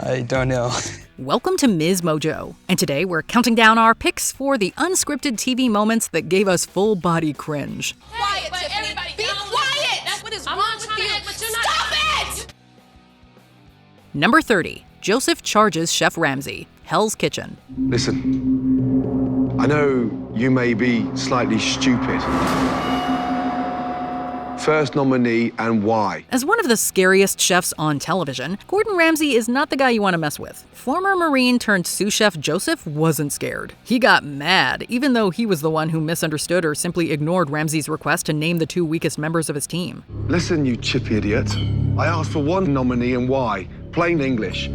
I don't know. Welcome to MsMojo, and today we're counting down our picks for the unscripted TV moments that gave us full-body cringe. Quiet, Tiffany. Be quiet! That's what is wrong with you. Stop it! Number 30. Joseph charges Chef Ramsay. Hell's Kitchen. Listen, I know you may be slightly stupid. First nominee and why? As one of the scariest chefs on television, Gordon Ramsay is not the guy you want to mess with. Former Marine turned sous chef Joseph wasn't scared. He got mad, even though he was the one who misunderstood or simply ignored Ramsay's request to name the two weakest members of his team. Listen, you chippy idiot. I asked for one nominee and why. Plain English.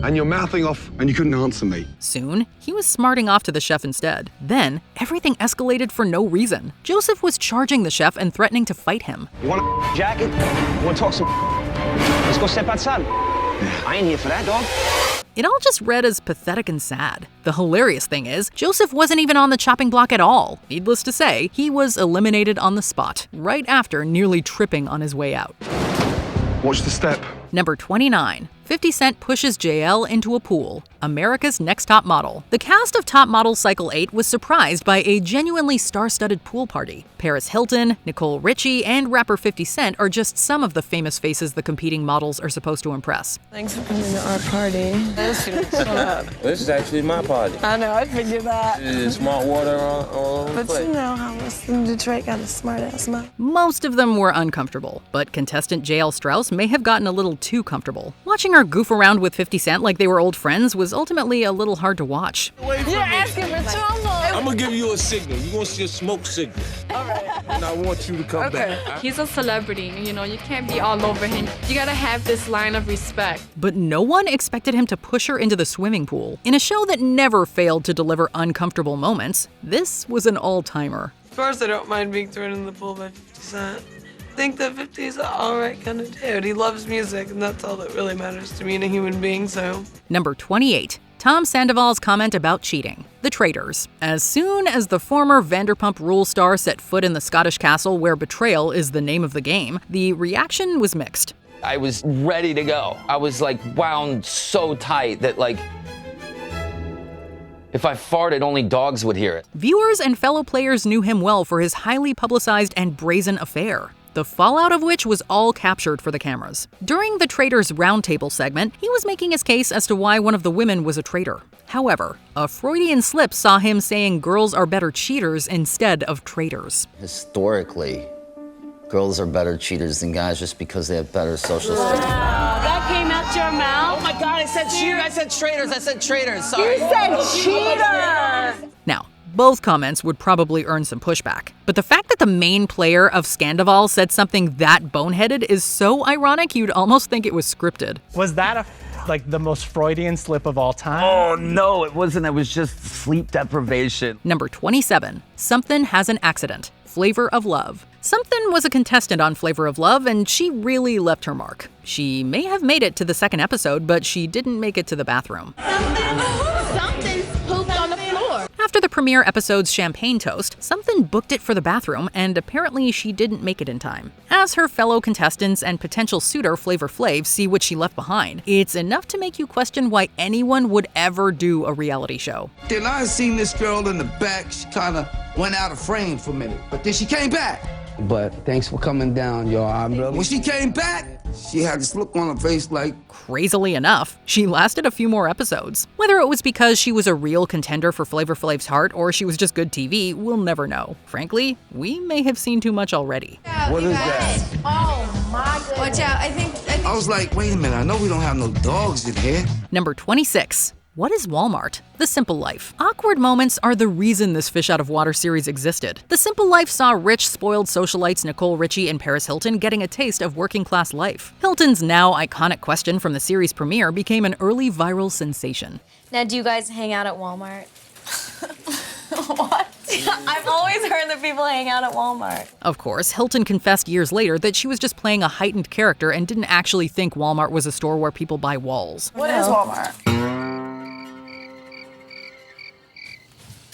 And you're mouthing off and you couldn't answer me. Soon, he was smarting off to the chef instead. Then, everything escalated for no reason. Joseph was charging the chef and threatening to fight him. You want a jacket? You want to talk some? Let's go step outside. I ain't here for that, dog. It all just read as pathetic and sad. The hilarious thing is, Joseph wasn't even on the chopping block at all. Needless to say, he was eliminated on the spot, right after nearly tripping on his way out. Watch the step. Number 29. 50 Cent pushes JL into a pool. America's Next Top Model. The cast of Top Model Cycle 8 was surprised by a genuinely star-studded pool party. Paris Hilton, Nicole Richie, and rapper 50 Cent are just some of the famous faces the competing models are supposed to impress. Thanks for coming to our party. Shut up. This is actually my party. I know, I figured that. There's smart water all over the But place. you know how us in Detroit got a smart-ass mouth. Most of them were uncomfortable, but contestant JL Strauss may have gotten a little too comfortable. Watching her goof around with 50 Cent like they were old friends was ultimately a little hard to watch. You're asking for trouble. I'm gonna give you a signal. You're gonna see a smoke signal. All right. And I want you to come back. He's a celebrity, you know, you can't be all over him. You gotta have this line of respect. But no one expected him to push her into the swimming pool. In a show that never failed to deliver uncomfortable moments, this was an all-timer. Of course I don't mind being thrown in the pool by 50 Cent. I think that 50 is an alright kind of dude. He loves music, and that's all that really matters to me in a human being, so. Number 28. Tom Sandoval's comment about cheating. The Traitors. As soon as the former Vanderpump Rules star set foot in the Scottish castle where betrayal is the name of the game, the reaction was mixed. I was ready to go. I was like wound so tight that like, if I farted, only dogs would hear it. Viewers and fellow players knew him well for his highly publicized and brazen affair, the fallout of which was all captured for the cameras. During the Traitors Roundtable segment, he was making his case as to why one of the women was a traitor. However, a Freudian slip saw him saying girls are better cheaters instead of traitors. Historically, girls are better cheaters than guys just because they have better social skills. That came out your mouth? Oh my God, I said cheater. I said traitors. I said traitors. Sorry. You said cheater! Now, both comments would probably earn some pushback, but the fact that the main player of Sandivals said something that boneheaded is so ironic you'd almost think it was scripted. Was that like the most Freudian slip of all time? Oh no, it wasn't. It was just sleep deprivation. Number 27. Something has an accident. Flavor of Love. Something was a contestant on Flavor of Love, and she really left her mark. She may have made it to the second episode, but she didn't make it to the bathroom. Something's pooped on the floor. After the premiere episode's champagne toast, Something booked it for the bathroom, and apparently she didn't make it in time. As her fellow contestants and potential suitor Flavor Flav see what she left behind, it's enough to make you question why anyone would ever do a reality show. Then I seen this girl in the back. She kind of went out of frame for a minute, but then she came back. But thanks for coming down, y'all. When she came back, she had this look on her face like... Crazily enough, she lasted a few more episodes. Whether it was because she was a real contender for Flavor Flav's heart or she was just good TV, we'll never know. Frankly, we may have seen too much already. What is that? Oh my goodness. Watch out, I think I was like, wait a minute, I know we don't have no dogs in here. Number 26. What is Walmart? The Simple Life. Awkward moments are the reason this Fish Out of Water series existed. The Simple Life saw rich, spoiled socialites Nicole Richie and Paris Hilton getting a taste of working-class life. Hilton's now iconic question from the series premiere became an early viral sensation. Now, do you guys hang out at Walmart? What? I've always heard that people hang out at Walmart. Of course, Hilton confessed years later that she was just playing a heightened character and didn't actually think Walmart was a store where people buy walls. What is Walmart?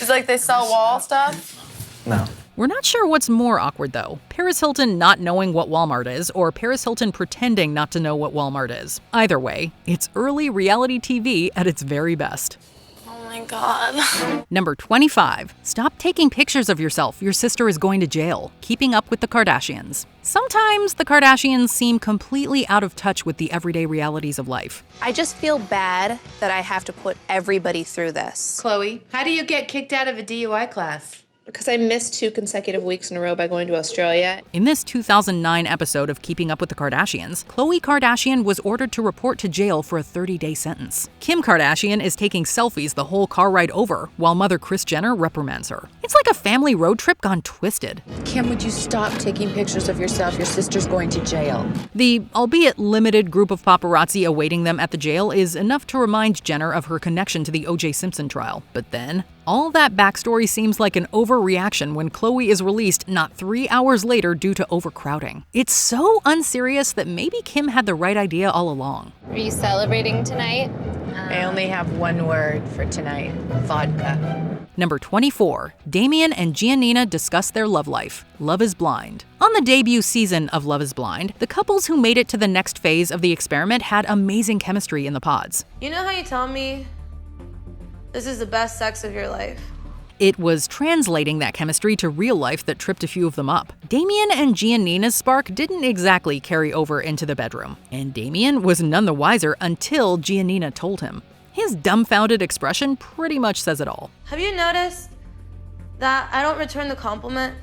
It's like they sell wall stuff? No. We're not sure what's more awkward, though. Paris Hilton not knowing what Walmart is, or Paris Hilton pretending not to know what Walmart is. Either way, it's early reality TV at its very best. Oh my God. Number 25. Stop taking pictures of yourself. Your sister is going to jail. Keeping up with the Kardashians. Sometimes the Kardashians seem completely out of touch with the everyday realities of life. I just feel bad that I have to put everybody through this. Chloe, how do you get kicked out of a DUI class? Because I missed 2 consecutive weeks in a row by going to Australia. In this 2009 episode of Keeping Up with the Kardashians, Khloe Kardashian was ordered to report to jail for a 30-day sentence. Kim Kardashian is taking selfies the whole car ride over, while mother Kris Jenner reprimands her. It's like a family road trip gone twisted. Kim, would you stop taking pictures of yourself? Your sister's going to jail. The, albeit limited, group of paparazzi awaiting them at the jail is enough to remind Jenner of her connection to the O.J. Simpson trial. But then, all that backstory seems like an overreaction when Khloe is released not 3 hours later due to overcrowding. It's so unserious that maybe Kim had the right idea all along. Are you celebrating tonight? I only have one word for tonight: vodka. Number 24. Damen and Gianina discuss their love life. Love is Blind. On the debut season of Love is Blind, the couples who made it to the next phase of the experiment had amazing chemistry in the pods. You know how you tell me this is the best sex of your life? It was translating that chemistry to real life that tripped a few of them up. Damen and Giannina's spark didn't exactly carry over into the bedroom, and Damen was none the wiser until Giannina told him. His dumbfounded expression pretty much says it all. Have you noticed that I don't return the compliment?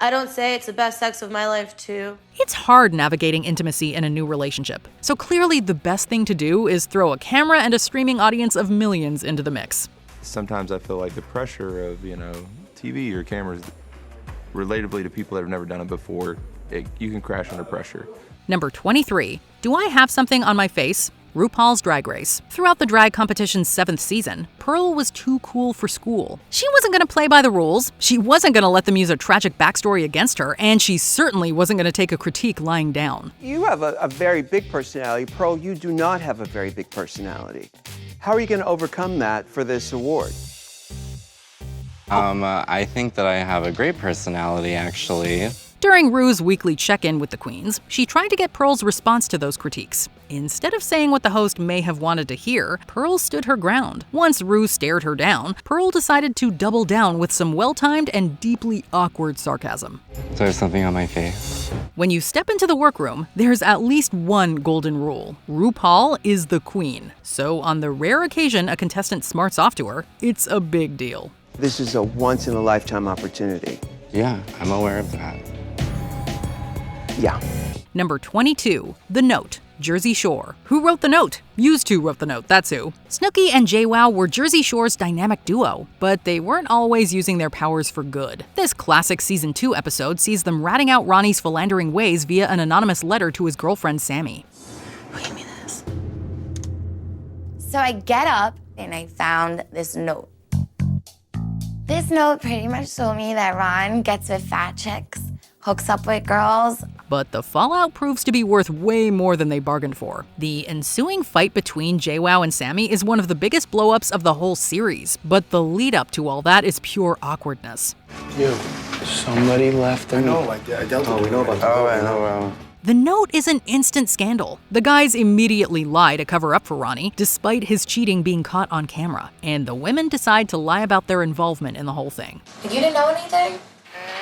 I don't say it's the best sex of my life, too. It's hard navigating intimacy in a new relationship, so clearly the best thing to do is throw a camera and a streaming audience of millions into the mix. Sometimes I feel like the pressure of, TV or cameras, relatively to people that have never done it before, you can crash under pressure. Number 23. Do I have something on my face? RuPaul's Drag Race. Throughout the drag competition's 7th season, Pearl was too cool for school. She wasn't going to play by the rules, she wasn't going to let them use a tragic backstory against her, and she certainly wasn't going to take a critique lying down. You have a very big personality. Pearl, you do not have a very big personality. How are you going to overcome that for this award? I think that I have a great personality, actually. During Ru's weekly check-in with the queens, she tried to get Pearl's response to those critiques. Instead of saying what the host may have wanted to hear, Pearl stood her ground. Once Ru stared her down, Pearl decided to double down with some well-timed and deeply awkward sarcasm. So there's something on my face. When you step into the workroom, there's at least one golden rule. RuPaul is the queen. So on the rare occasion a contestant smarts off to her, it's a big deal. This is a once-in-a-lifetime opportunity. Yeah, I'm aware of that. Yeah. Number 22. The Note. Jersey Shore. Who wrote the note? Used to wrote the note, that's who. Snookie and JWoww were Jersey Shore's dynamic duo, but they weren't always using their powers for good. This classic Season 2 episode sees them ratting out Ronnie's philandering ways via an anonymous letter to his girlfriend Sammy. Give me this. So I get up and I found this note. This note pretty much told me that Ron gets with fat chicks, hooks up with girls. But the fallout proves to be worth way more than they bargained for. The ensuing fight between JWoww and Sammy is one of the biggest blow-ups of the whole series, but the lead-up to all that is pure awkwardness. Yo, somebody left. I know, I dealt with it. We know about that. Oh, I know. The note is an instant scandal. The guys immediately lie to cover up for Ronnie, despite his cheating being caught on camera, and the women decide to lie about their involvement in the whole thing. You didn't know anything?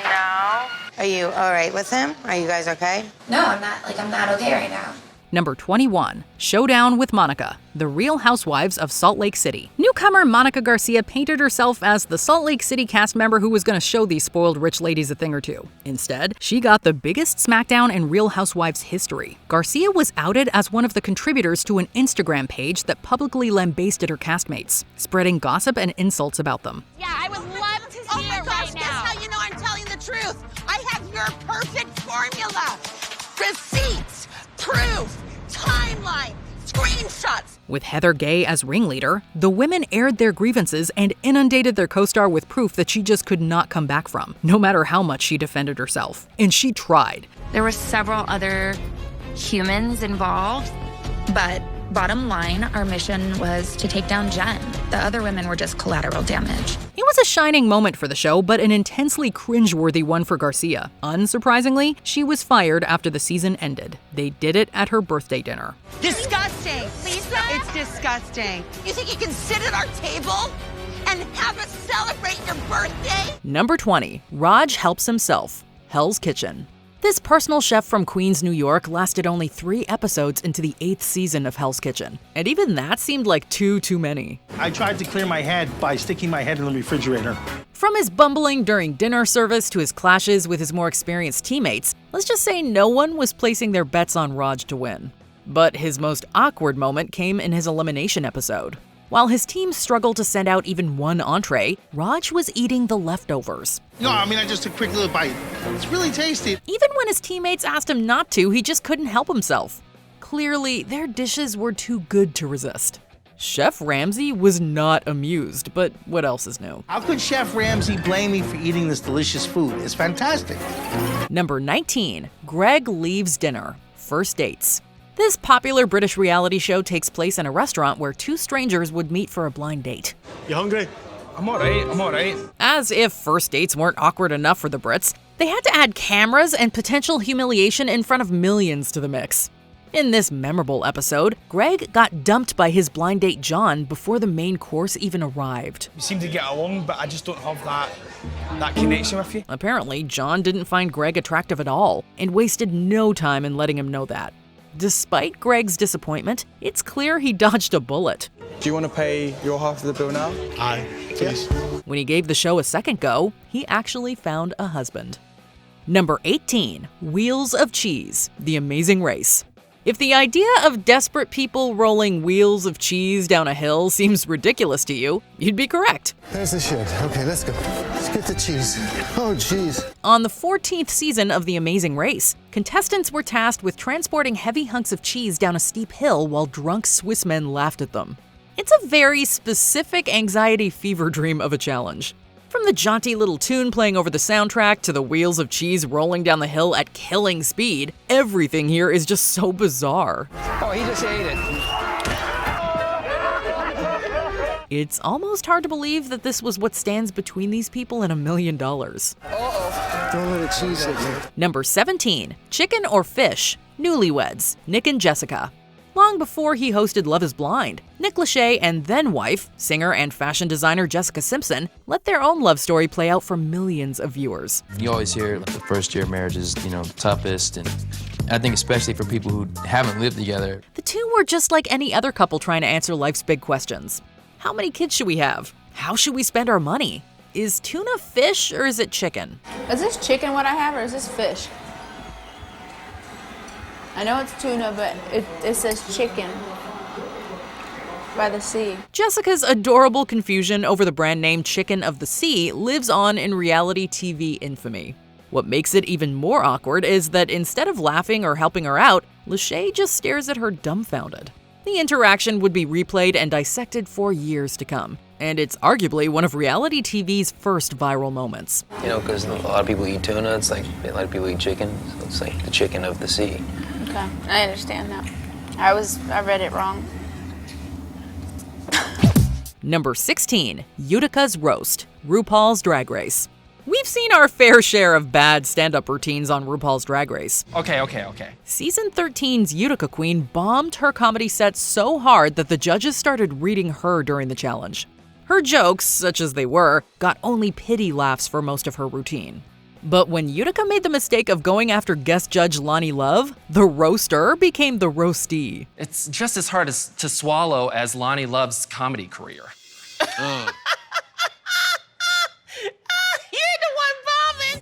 No. Are you all right with him? Are you guys okay? No, I'm not okay right now. Number 21. Showdown with Monica. The Real Housewives of Salt Lake City. Newcomer Monica Garcia painted herself as the Salt Lake City cast member who was going to show these spoiled rich ladies a thing or two. Instead, she got the biggest smackdown in Real Housewives history. Garcia was outed as one of the contributors to an Instagram page that publicly lambasted her castmates, spreading gossip and insults about them. Yeah, I would love to see it right now. That's how you know I'm telling the truth. I have your perfect formula. Receipts, proof, timeline, screenshots. With Heather Gay as ringleader, the women aired their grievances and inundated their co-star with proof that she just could not come back from, no matter how much she defended herself. And she tried. There were several other humans involved, but bottom line, our mission was to take down Jen. The other women were just collateral damage. It was a shining moment for the show, but an intensely cringeworthy one for Garcia. Unsurprisingly, she was fired after the season ended. They did it at her birthday dinner. Disgusting. Lisa? It's disgusting. You think you can sit at our table and have us celebrate your birthday? Number 20. Raj helps himself. Hell's Kitchen. This personal chef from Queens, New York lasted only 3 episodes into the 8th season of Hell's Kitchen. And even that seemed like too many. I tried to clear my head by sticking my head in the refrigerator. From his bumbling during dinner service to his clashes with his more experienced teammates, let's just say no one was placing their bets on Raj to win. But his most awkward moment came in his elimination episode. While his team struggled to send out even one entree, Raj was eating the leftovers. No, I mean, I just took a quick little bite. It's really tasty. Even when his teammates asked him not to, he just couldn't help himself. Clearly, their dishes were too good to resist. Chef Ramsay was not amused, but what else is new? How could Chef Ramsay blame me for eating this delicious food? It's fantastic. Number 19. Greg leaves dinner. First dates. This popular British reality show takes place in a restaurant where 2 strangers would meet for a blind date. You hungry? I'm alright. As if first dates weren't awkward enough for the Brits, they had to add cameras and potential humiliation in front of millions to the mix. In this memorable episode, Greg got dumped by his blind date John before the main course even arrived. We seem to get along, but I just don't have that connection with you. Apparently, John didn't find Greg attractive at all and wasted no time in letting him know that. Despite Greg's disappointment, it's clear he dodged a bullet. Do you want to pay your half of the bill now? Aye, please. When he gave the show a second go, he actually found a husband. Number 18. Wheels of Cheese, The Amazing Race. If the idea of desperate people rolling wheels of cheese down a hill seems ridiculous to you, you'd be correct. There's the shed. Okay, let's go. Let's get the cheese. Oh, jeez. On the 14th season of The Amazing Race, contestants were tasked with transporting heavy hunks of cheese down a steep hill while drunk Swiss men laughed at them. It's a very specific anxiety fever dream of a challenge. From the jaunty little tune playing over the soundtrack to the wheels of cheese rolling down the hill at killing speed, everything here is just so bizarre. Oh, he just ate it. It's almost hard to believe that this was what stands between these people and $1 million. Uh-oh. Don't let it cheese hit me. Number 17. Chicken or Fish? Newlyweds, Nick and Jessica. Long before he hosted Love is Blind, Nick Lachey and then-wife, singer and fashion designer Jessica Simpson, let their own love story play out for millions of viewers. You always hear the first year of marriage is, toughest, and I think especially for people who haven't lived together. The two were just like any other couple trying to answer life's big questions. How many kids should we have? How should we spend our money? Is tuna fish or is it chicken? Is this chicken what I have or is this fish? I know it's tuna, but it says chicken by the sea. Jessica's adorable confusion over the brand name Chicken of the Sea lives on in reality TV infamy. What makes it even more awkward is that instead of laughing or helping her out, Lachey just stares at her dumbfounded. The interaction would be replayed and dissected for years to come, and it's arguably one of reality TV's first viral moments. Because a lot of people eat tuna, it's like a lot of people eat chicken, so it's like the chicken of the sea. Okay, I understand now. I read it wrong. Number 16. Uticas Roast, RuPaul's Drag Race. We've seen our fair share of bad stand-up routines on RuPaul's Drag Race. Okay. Season 13's Utica Queen bombed her comedy set so hard that the judges started reading her during the challenge. Her jokes, such as they were, got only pity laughs for most of her routine. But when Utica made the mistake of going after guest judge Lonnie Love, the roaster became the roastee. It's just as hard to swallow as Lonnie Love's comedy career.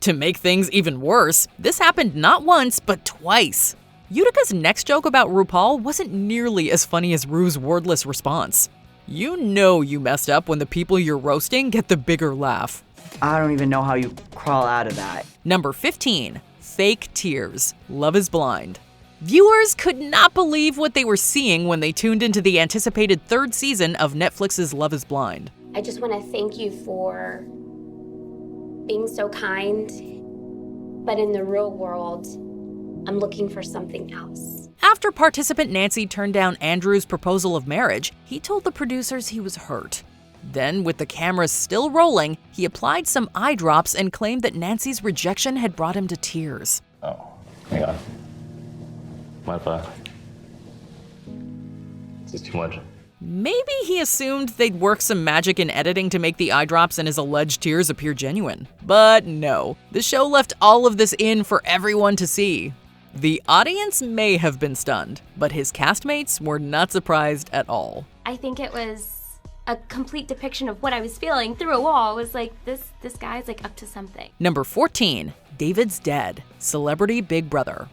To make things even worse, this happened not once, but twice. Utica's next joke about RuPaul wasn't nearly as funny as Ru's wordless response. You know you messed up when the people you're roasting get the bigger laugh. I don't even know how you crawl out of that. Number 15. Fake Tears, Love is Blind. Viewers could not believe what they were seeing when they tuned into the anticipated 3rd season of Netflix's Love is Blind. I just want to thank you for being so kind, but in the real world, I'm looking for something else. After participant Nancy turned down Andrew's proposal of marriage, he told the producers he was hurt. Then, with the cameras still rolling, he applied some eye drops and claimed that Nancy's rejection had brought him to tears. Oh, hang on. Mind if Is this too much? Maybe he assumed they'd work some magic in editing to make the eye drops and his alleged tears appear genuine. But no, the show left all of this in for everyone to see. The audience may have been stunned, but his castmates were not surprised at all. I think it was a complete depiction of what I was feeling through a wall. It was like, this guy's like up to something. Number 14, David's dead. Celebrity Big Brother.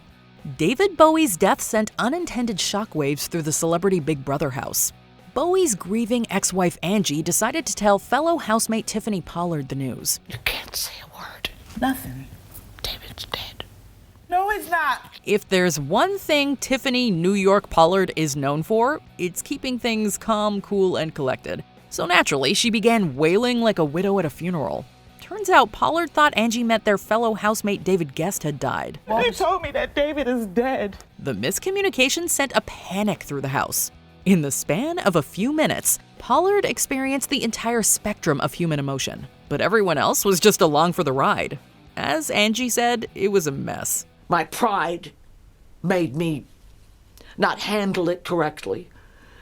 David Bowie's death sent unintended shockwaves through the celebrity Big Brother house. Bowie's grieving ex-wife Angie decided to tell fellow housemate Tiffany Pollard the news. You can't say a word. Nothing. David's dead. No, he's not. If there's one thing Tiffany New York Pollard is known for, it's keeping things calm, cool, and collected. So naturally, she began wailing like a widow at a funeral. Turns out Pollard thought Angie meant their fellow housemate David Guest had died. They told me that David is dead. The miscommunication sent a panic through the house. In the span of a few minutes, Pollard experienced the entire spectrum of human emotion, but everyone else was just along for the ride. As Angie said, it was a mess. My pride made me not handle it correctly,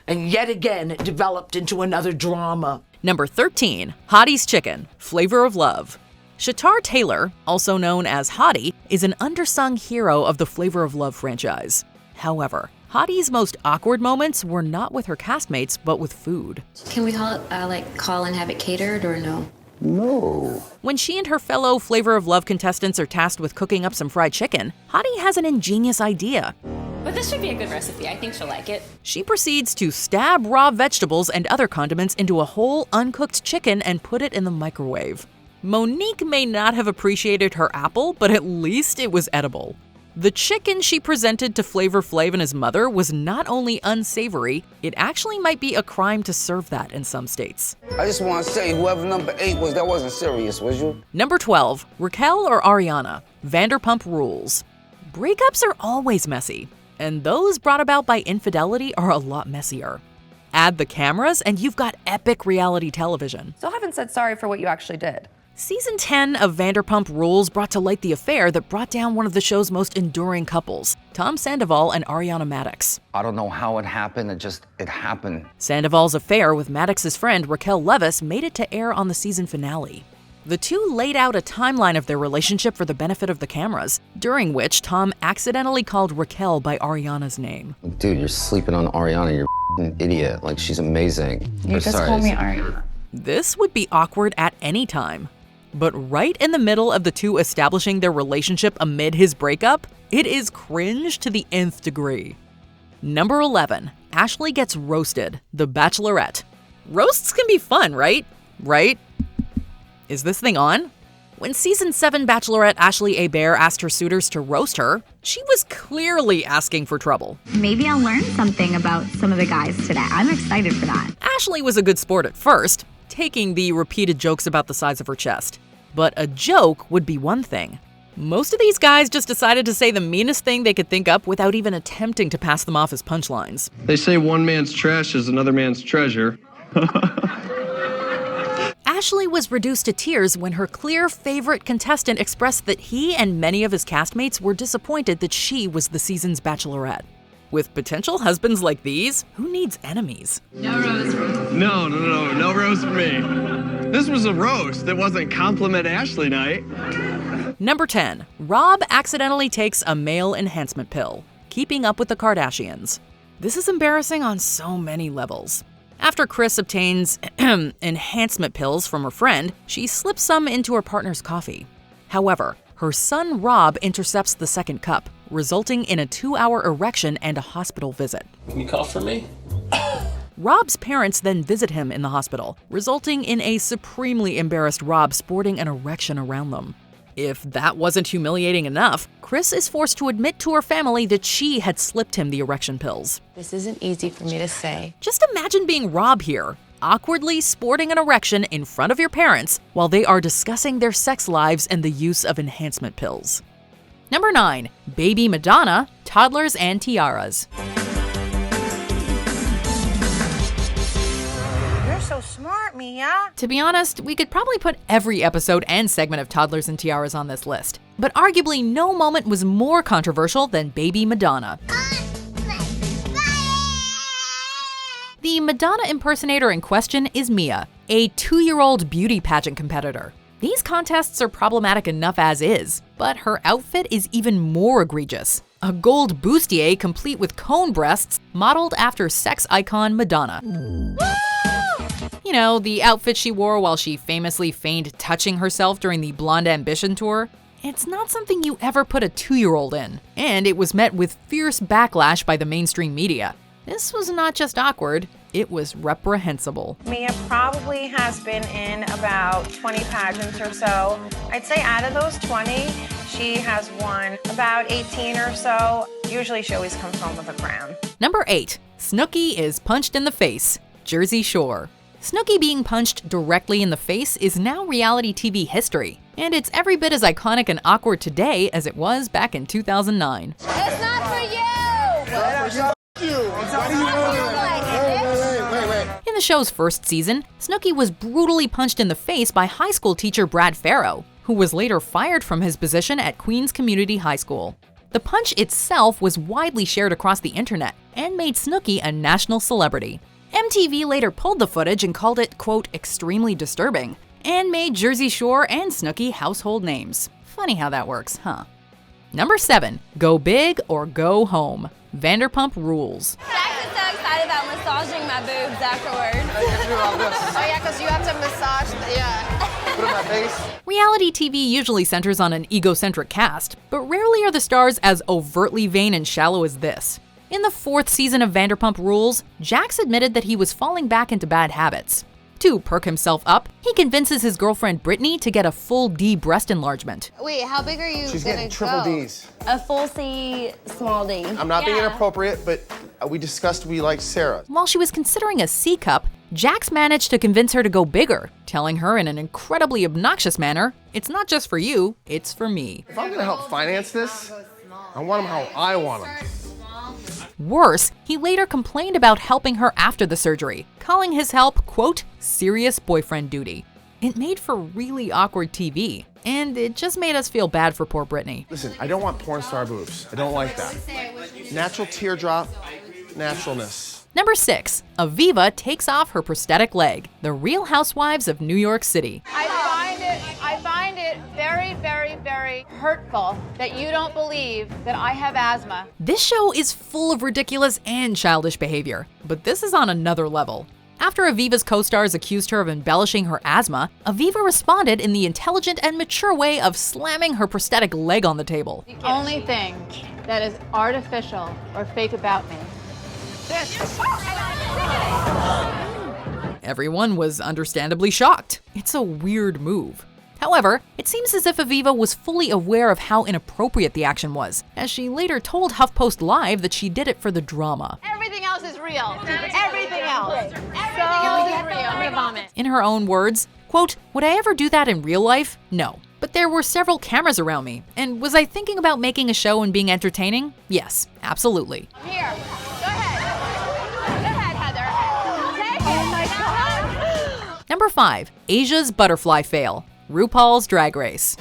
and yet again it developed into another drama. Number 13, Hotties Chicken, Flavor of Love. Shatar Taylor, also known as Hottie, is an undersung hero of the Flavor of Love franchise. However, Hottie's most awkward moments were not with her castmates, but with food. Can we call and have it catered or no? No. When she and her fellow Flavor of Love contestants are tasked with cooking up some fried chicken, Hottie has an ingenious idea. But this should be a good recipe. I think she'll like it. She proceeds to stab raw vegetables and other condiments into a whole uncooked chicken and put it in the microwave. Monique may not have appreciated her apple, but at least it was edible. The chicken she presented to Flavor Flav and his mother was not only unsavory, it actually might be a crime to serve that in some states. I just want to say, whoever number 8 was, that wasn't serious, was you? Number 12, Raquel or Ariana, Vanderpump Rules. Breakups are always messy, and those brought about by infidelity are a lot messier. Add the cameras and you've got epic reality television. Still haven't said sorry for what you actually did. Season 10 of Vanderpump Rules brought to light the affair that brought down one of the show's most enduring couples, Tom Sandoval and Ariana Madix. I don't know how it happened, it happened. Sandoval's affair with Madix's friend Raquel Leviss made it to air on the season finale. The two laid out a timeline of their relationship for the benefit of the cameras, during which Tom accidentally called Raquel by Ariana's name. Dude, you're sleeping on Ariana, you're an idiot. Like, she's amazing. You just called me Ariana. This would be awkward at any time. But right in the middle of the two establishing their relationship amid his breakup, it is cringe to the nth degree. Number 11, Ashley Gets Roasted, The Bachelorette. Roasts can be fun, right? Right? Is this thing on? When season 7 Bachelorette Ashley Hebert asked her suitors to roast her, she was clearly asking for trouble. Maybe I'll learn something about some of the guys today. I'm excited for that. Ashley was a good sport at first, taking the repeated jokes about the size of her chest. But a joke would be one thing. Most of these guys just decided to say the meanest thing they could think up without even attempting to pass them off as punchlines. They say one man's trash is another man's treasure. Ashley was reduced to tears when her clear favorite contestant expressed that he and many of his castmates were disappointed that she was the season's bachelorette. With potential husbands like these, who needs enemies? No roast for me. No roast for me. This was a roast. It wasn't compliment Ashley night. Number 10, Rob accidentally takes a male enhancement pill, keeping up with the Kardashians. This is embarrassing on so many levels. After Kris obtains enhancement pills from her friend, she slips some into her partner's coffee. However, her son Rob intercepts the second cup, resulting in a 2-hour erection and a hospital visit. Can you cough for me? Rob's parents then visit him in the hospital, resulting in a supremely embarrassed Rob sporting an erection around them. If that wasn't humiliating enough, Kris is forced to admit to her family that she had slipped him the erection pills. This isn't easy for me to say. Just imagine being Rob here, awkwardly sporting an erection in front of your parents while they are discussing their sex lives and the use of enhancement pills. Number 9, Baby Madonna, Toddlers and Tiaras. You're so smart, Mia? To be honest, we could probably put every episode and segment of Toddlers and Tiaras on this list. But arguably no moment was more controversial than baby Madonna. The Madonna impersonator in question is Mia, a 2-year-old beauty pageant competitor. These contests are problematic enough as is, but her outfit is even more egregious. A gold bustier complete with cone breasts modeled after sex icon Madonna. You know, the outfit she wore while she famously feigned touching herself during the Blonde Ambition tour? It's not something you ever put a 2-year-old in, and it was met with fierce backlash by the mainstream media. This was not just awkward, it was reprehensible. Mia probably has been in about 20 pageants or so. I'd say out of those 20, she has won about 18 or so. Usually she always comes home with a crown. Number 8. Snookie is punched in the face. Jersey Shore. Snookie being punched directly in the face is now reality TV history, and it's every bit as iconic and awkward today as it was back in 2009. It's not for you! In the show's first season, Snookie was brutally punched in the face by high school teacher Brad Farrow, who was later fired from his position at Queens Community High School. The punch itself was widely shared across the internet and made Snookie a national celebrity. MTV later pulled the footage and called it, quote, extremely disturbing, and made Jersey Shore and Snookie household names. Funny how that works, huh? Number 7. Go big or go home. Vanderpump Rules. Jackson's so excited about massaging my boobs afterwards. Oh yeah, because you have to massage, Put it on my face. Reality TV usually centers on an egocentric cast, but rarely are the stars as overtly vain and shallow as this. In the 4th season of Vanderpump Rules, Jax admitted that he was falling back into bad habits. To perk himself up, he convinces his girlfriend Brittany to get a full D breast enlargement. Wait, how big are you She's gonna getting triple go? Ds. A full C, small D. I'm not being inappropriate, but we discussed we like Sarah. While she was considering a C cup, Jax managed to convince her to go bigger, telling her in an incredibly obnoxious manner, "It's not just for you, it's for me." If I'm gonna help finance this, I want them how I want them. Worse, he later complained about helping her after the surgery, calling his help, quote, serious boyfriend duty. It made for really awkward TV, and it just made us feel bad for poor Brittany. Listen, I don't want porn star boobs. I don't like that. Natural teardrop, naturalness. Number 6. Aviva takes off her prosthetic leg. The Real Housewives of New York City. I find it very, very, very hurtful that you don't believe that I have asthma. This show is full of ridiculous and childish behavior, but this is on another level. After Aviva's co-stars accused her of embellishing her asthma, Aviva responded in the intelligent and mature way of slamming her prosthetic leg on the table. The only thing that is artificial or fake about me. Everyone was understandably shocked. It's a weird move. However, it seems as if Aviva was fully aware of how inappropriate the action was, as she later told HuffPost Live that she did it for the drama. Everything else is real. Everything else. Everything else is real. I'm gonna vomit. In her own words, quote, "Would I ever do that in real life? No. But there were several cameras around me, and was I thinking about making a show and being entertaining? Yes, absolutely." Here. Go ahead, Heather. Take it. Oh my God. Number 5. Asia's butterfly fail. RuPaul's Drag Race.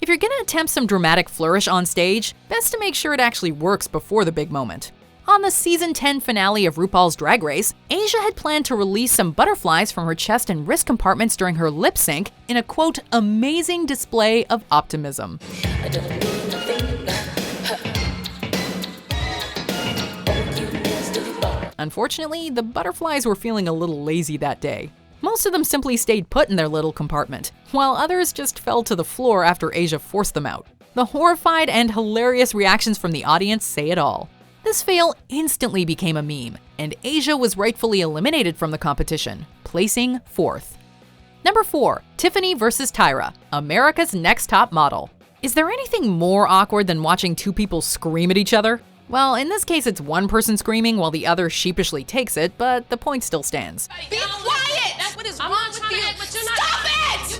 If you're gonna attempt some dramatic flourish on stage, best to make sure it actually works before the big moment. On the season 10 finale of RuPaul's Drag Race, Asia had planned to release some butterflies from her chest and wrist compartments during her lip sync in a, quote, amazing display of optimism. Unfortunately, the butterflies were feeling a little lazy that day. Most of them simply stayed put in their little compartment, while others just fell to the floor after Asia forced them out. The horrified and hilarious reactions from the audience say it all. This fail instantly became a meme, and Asia was rightfully eliminated from the competition, placing 4th. Number 4. Tiffany versus Tyra, America's Next Top Model. Is there anything more awkward than watching two people scream at each other? Well, in this case, it's one person screaming while the other sheepishly takes it, but the point still stands. Be quiet! That's what is wrong with you. Stop it!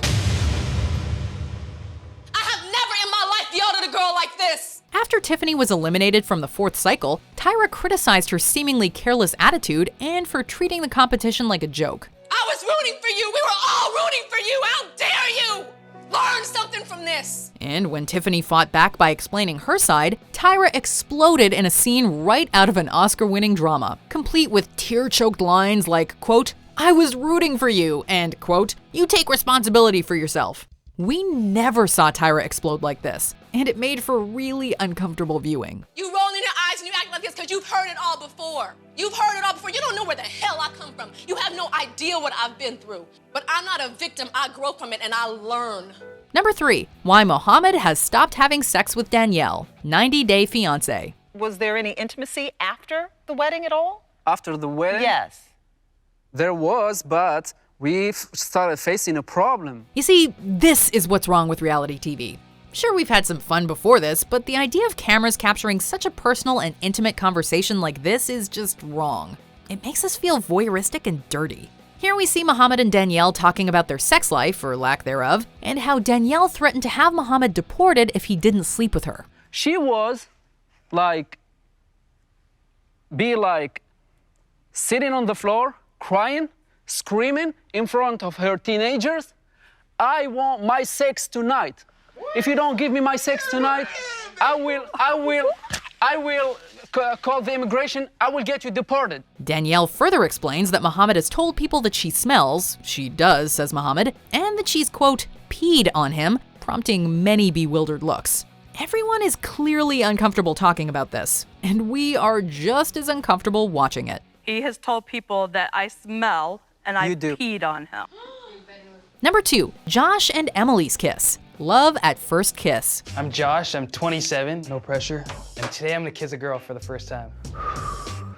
I have never in my life yelled at a a girl like this. After Tiffany was eliminated from the 4th cycle, Tyra criticized her seemingly careless attitude and for treating the competition like a joke. I was rooting for you. We were all rooting for you. How dare you? Learn something from this. And when Tiffany fought back by explaining her side, Tyra exploded in a scene right out of an Oscar-winning drama, complete with tear-choked lines like, quote, "I was rooting for you," and, quote, "You take responsibility for yourself." We never saw Tyra explode like this, and it made for really uncomfortable viewing. You roll in your eyes and you act like this because you've heard it all before. You've heard it all before. You don't know where the hell I come from. You have no idea what I've been through. But I'm not a victim. I grow from it and I learn. Number 3, why Mohammed has stopped having sex with Danielle, 90-day fiancé. Was there any intimacy after the wedding at all? After the wedding? Yes. There was, but we started facing a problem. You see, this is what's wrong with reality TV. Sure, we've had some fun before this, but the idea of cameras capturing such a personal and intimate conversation like this is just wrong. It makes us feel voyeuristic and dirty. Here we see Mohammed and Danielle talking about their sex life, or lack thereof, and how Danielle threatened to have Mohammed deported if he didn't sleep with her. She was sitting on the floor, crying, screaming in front of her teenagers. I want my sex tonight. If you don't give me my sex tonight, I will call the immigration. I will get you deported. Danielle further explains that Mohammed has told people that she smells, she does, says Mohammed, and that she's, quote, peed on him, prompting many bewildered looks. Everyone is clearly uncomfortable talking about this, and we are just as uncomfortable watching it. He has told people that I smell and I peed on him. Number 2, Josh and Emily's kiss. Love at first kiss. I'm Josh, I'm 27, no pressure, and today I'm gonna kiss a girl for the first time.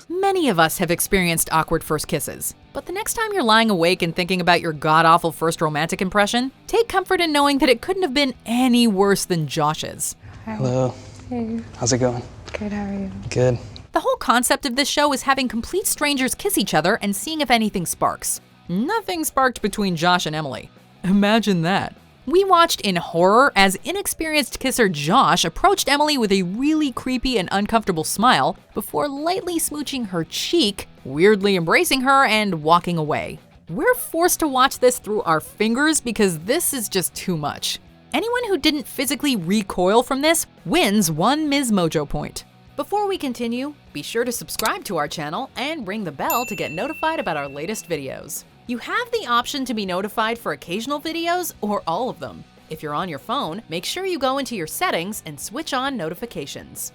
Many of us have experienced awkward first kisses, but the next time you're lying awake and thinking about your god-awful first romantic impression, take comfort in knowing that it couldn't have been any worse than Josh's. Hello. Hey. How's it going? Good, how are you? Good. The whole concept of this show is having complete strangers kiss each other and seeing if anything sparks. Nothing sparked between Josh and Emily. Imagine that. We watched in horror as inexperienced kisser Josh approached Emily with a really creepy and uncomfortable smile before lightly smooching her cheek, weirdly embracing her, and walking away. We're forced to watch this through our fingers because this is just too much. Anyone who didn't physically recoil from this wins 1 MsMojo point. Before we continue, be sure to subscribe to our channel and ring the bell to get notified about our latest videos. You have the option to be notified for occasional videos or all of them. If you're on your phone, make sure you go into your settings and switch on notifications.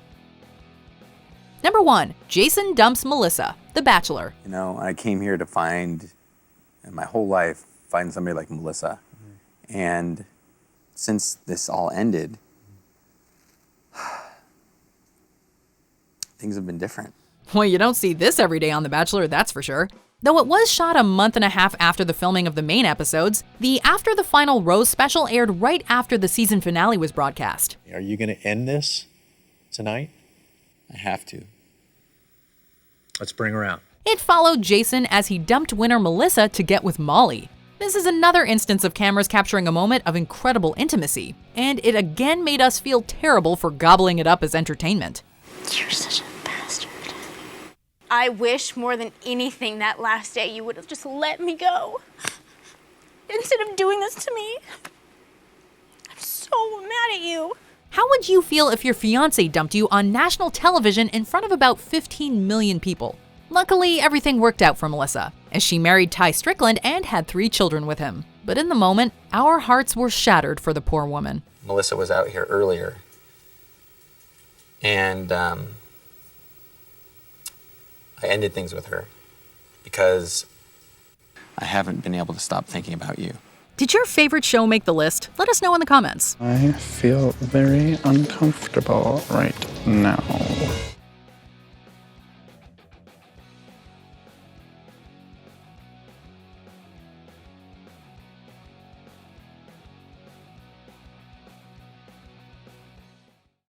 Number 1, Jason dumps Melissa, The Bachelor. You know, I came here to find, in my whole life, find somebody like Melissa. And since this all ended, things have been different. Well, you don't see this every day on The Bachelor, that's for sure. Though it was shot a month and a half after the filming of the main episodes, the After the Final Rose special aired right after the season finale was broadcast. Are you going to end this tonight? I have to. Let's bring her out. It followed Jason as he dumped winner Melissa to get with Molly. This is another instance of cameras capturing a moment of incredible intimacy, and it again made us feel terrible for gobbling it up as entertainment. You're such a bastard. I wish more than anything that last day you would have just let me go. Instead of doing this to me. I'm so mad at you. How would you feel if your fiancé dumped you on national television in front of about 15 million people? Luckily, everything worked out for Melissa, as she married Ty Strickland and had 3 children with him. But in the moment, our hearts were shattered for the poor woman. Melissa was out here earlier, and I ended things with her because I haven't been able to stop thinking about you. Did your favorite show make the list? Let us know in the comments. I feel very uncomfortable right now.